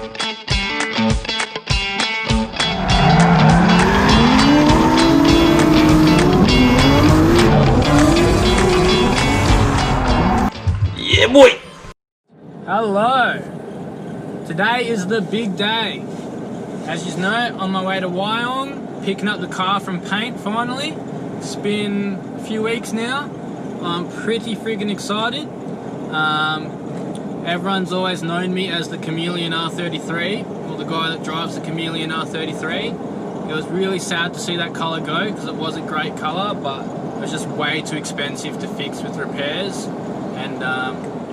Yeah, boy! Hello! Today is the big day. As you know, on my way to Wyong, picking up the car from paint finally. It's been a few weeks now. I'm pretty friggin' excited. Everyone's always known me as the Chameleon R33, or the guy that drives the Chameleon R33. It was really sad to see that colour go because it was a great colour, but it was just way too expensive to fix with repairs. And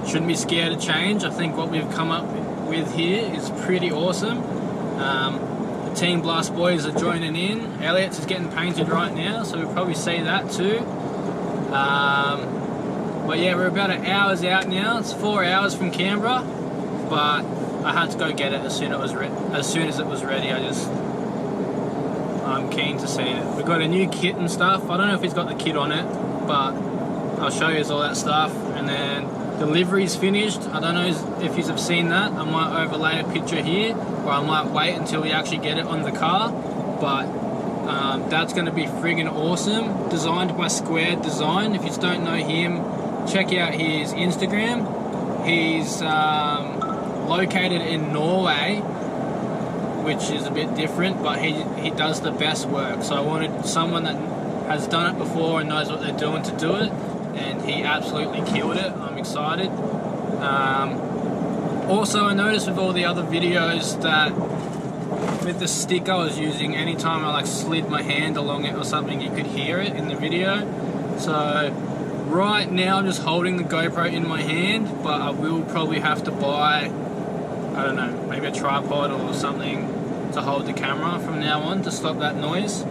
shouldn't be scared of change. I think what we've come up with here is pretty awesome. The Team Blast boys are joining in. Elliot's is getting painted right now, so we'll probably see that too. But yeah, we're about an hour's out now. It's 4 hours from Canberra, but I had to go get it as soon as it was ready. I'm keen to see it. We've got a new kit and stuff. I don't know if he's got the kit on it, but I'll show you all that stuff. And then the livery's finished. I don't know if you have seen that. I might overlay a picture here, or I might wait until we actually get it on the car. But that's going to be friggin' awesome. Designed by Squared Design. If you don't know him, check out his Instagram. He's located in Norway, which is a bit different, but he does the best work. So I wanted someone that has done it before and knows what they're doing to do it, and he absolutely killed it. I'm excited. Also, I noticed with all the other videos that with the stick I was using, anytime I slid my hand along it or something, you could hear it in the video. So right now I'm just holding the GoPro in my hand, but I will probably have to buy, I don't know, maybe a tripod or something to hold the camera from now on to stop that noise.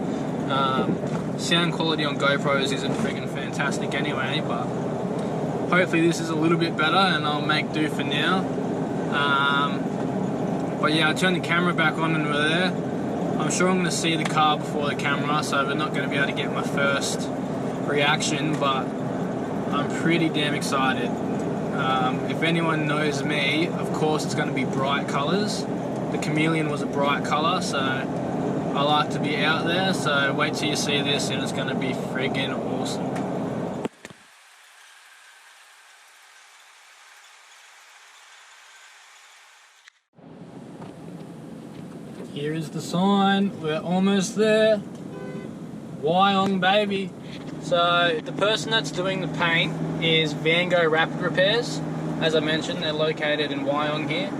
Sound quality on GoPros isn't friggin' fantastic anyway, but hopefully this is a little bit better and I'll make do for now. But yeah, I turned the camera back on and we're there. I'm sure I'm going to see the car before the camera, so we're not going to be able to get my first reaction, but I'm pretty damn excited. If anyone knows me, of course it's going to be bright colours. The Chameleon was a bright colour, so I like to be out there, so wait till you see this and it's going to be friggin' awesome. Here is the sign, we're almost there. Wyong, baby. So the person that's doing the paint is Vango Rapid Repairs. As I mentioned, they're located in Wyong here.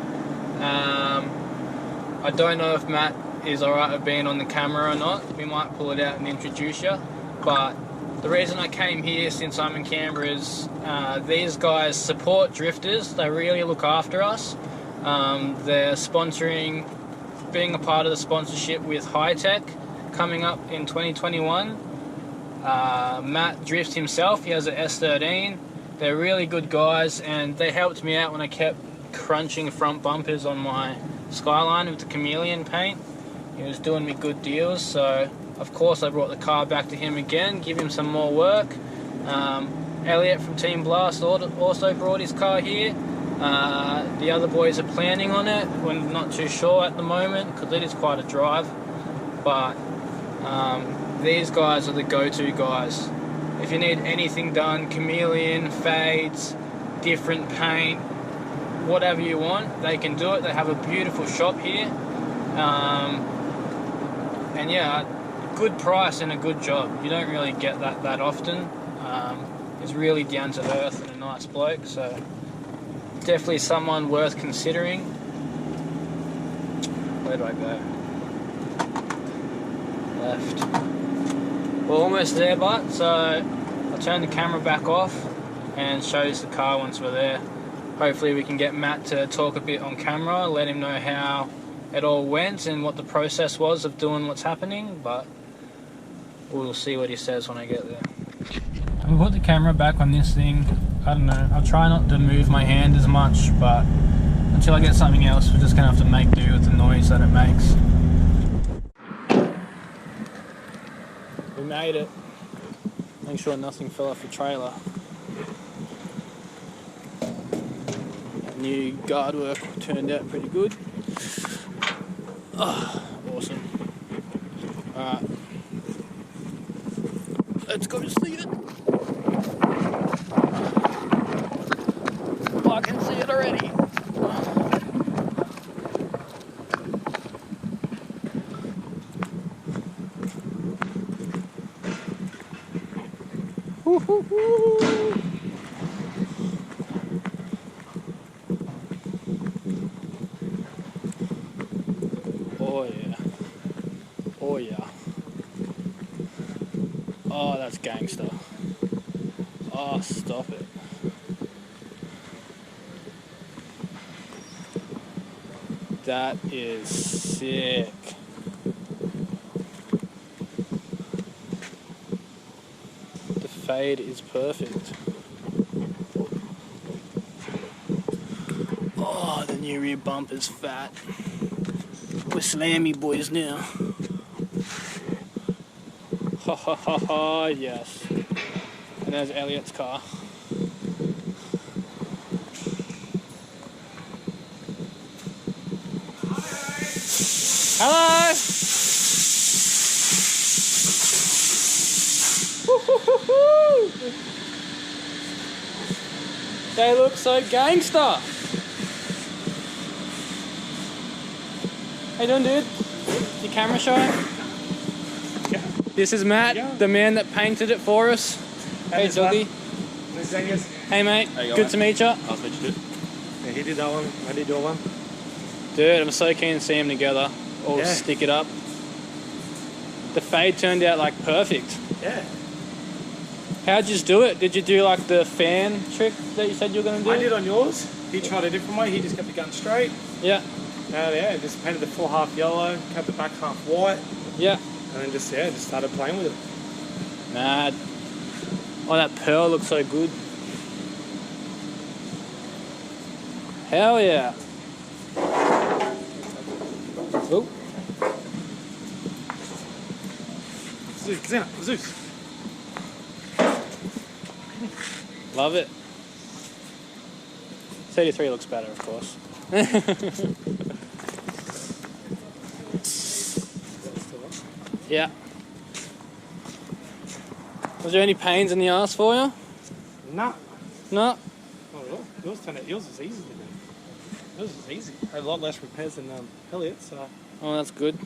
I don't know if Matt is alright with being on the camera or not. We might pull it out and introduce you. But the reason I came here since I'm in Canberra is these guys support drifters. They really look after us. They're sponsoring, being a part of the sponsorship with High Tech coming up in 2021. Matt drifts himself. He has an S13. They're really good guys, and they helped me out when I kept crunching front bumpers on my Skyline with the Chameleon paint. He was doing me good deals, so of course I brought the car back to him again, give him some more work. Elliot from Team Blast also brought his car here. The other boys are planning on it. We're not too sure at the moment because it is quite a drive, but these guys are the go-to guys. If you need anything done, Chameleon, fades, different paint, whatever you want, they can do it. They have a beautiful shop here. And yeah, good price and a good job. You don't really get that often. He's really down to earth and a nice bloke, so definitely someone worth considering. Where do I go? Left. We're almost there, but so I'll turn the camera back off and show you the car once we're there. Hopefully we can get Matt to talk a bit on camera, let him know how it all went and what the process was of doing what's happening, but we'll see what he says when I get there. I'll put the camera back on this thing. I don't know, I'll try not to move my hand as much, but until I get something else, we're just going to have to make do with the noise that it makes. We made it. Make sure nothing fell off the trailer. That new guard work turned out pretty good. Oh, awesome. Alright. Let's go see it. Oh, I can see it already. Oh yeah. Oh yeah. Oh, that's gangster. Oh, stop it. That is sick. The fade is perfect. Oh, the new rear bumper's fat. We're slammy boys now. Ha ha ha ha, yes. And there's Elliot's car. Hello! They look so gangster. How you doing, dude? Your camera shy? Yeah. This is Matt, the man that painted it for us. Hey, Doggy. Hey, mate. Good to meet you. Nice to meet you, dude. Yeah, he did that one. I did your one. Dude, I'm so keen to see them together. All stick it up. The fade turned out like perfect. Yeah. How'd you do it? Did you do like the fan trick that you said you were going to do? I did on yours. He tried a different way. He just kept it going straight. Yeah. Yeah, just painted the full half yellow, kept the back half white. Yeah. And then just started playing with it. Mad. Oh, that pearl looks so good. Hell yeah. Oh. Zeus. Love it. 33 looks better, of course. Yeah. Was there any pains in the ass for you? Nah. No? Oh, yours was easy to do. Yours was easy. A lot less repairs than Elliot, so. Oh, that's good.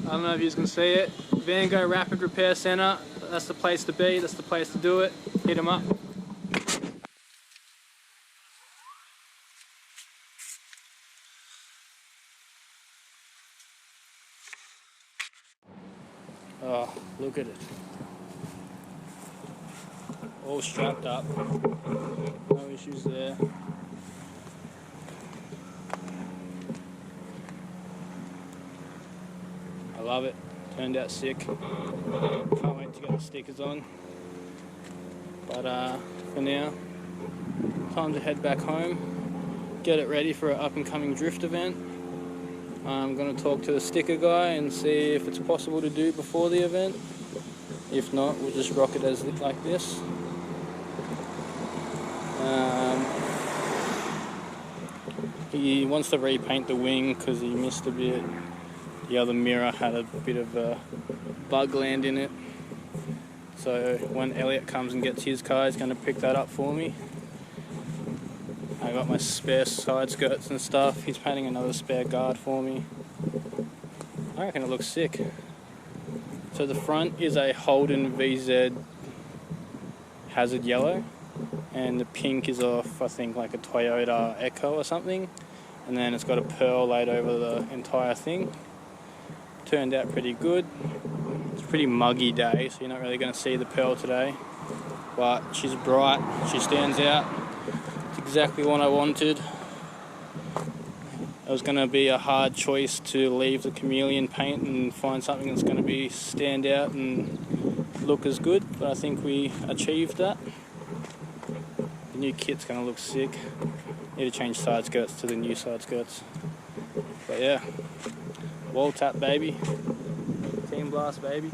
I don't know if you can see it. Vango Rapid Repair Centre. That's the place to be. That's the place to do it. Hit them up. Oh, look at it. All strapped up. No issues there. I love it. Turned out sick. Can't wait to get the stickers on. But for now, time to head back home. Get it ready for an up and coming drift event. I'm going to talk to the sticker guy and see if it's possible to do before the event. If not, we'll just rock it as like this. He wants to repaint the wing because he missed a bit. The other mirror had a bit of a bug land in it. So when Elliot comes and gets his car, he's going to pick that up for me. I got my spare side skirts and stuff. He's painting another spare guard for me. I reckon it looks sick. So the front is a Holden VZ Hazard Yellow, and the pink is off, I think, like a Toyota Echo or something. And then it's got a pearl laid over the entire thing. Turned out pretty good. It's a pretty muggy day, so you're not really going to see the pearl today. But she's bright, she stands out. It's exactly what I wanted. It was going to be a hard choice to leave the chameleon paint and find something that's going to be stand out and look as good, but I think we achieved that. The new kit's going to look sick. Need to change side skirts to the new side skirts. But yeah, wall tap baby, team blast baby.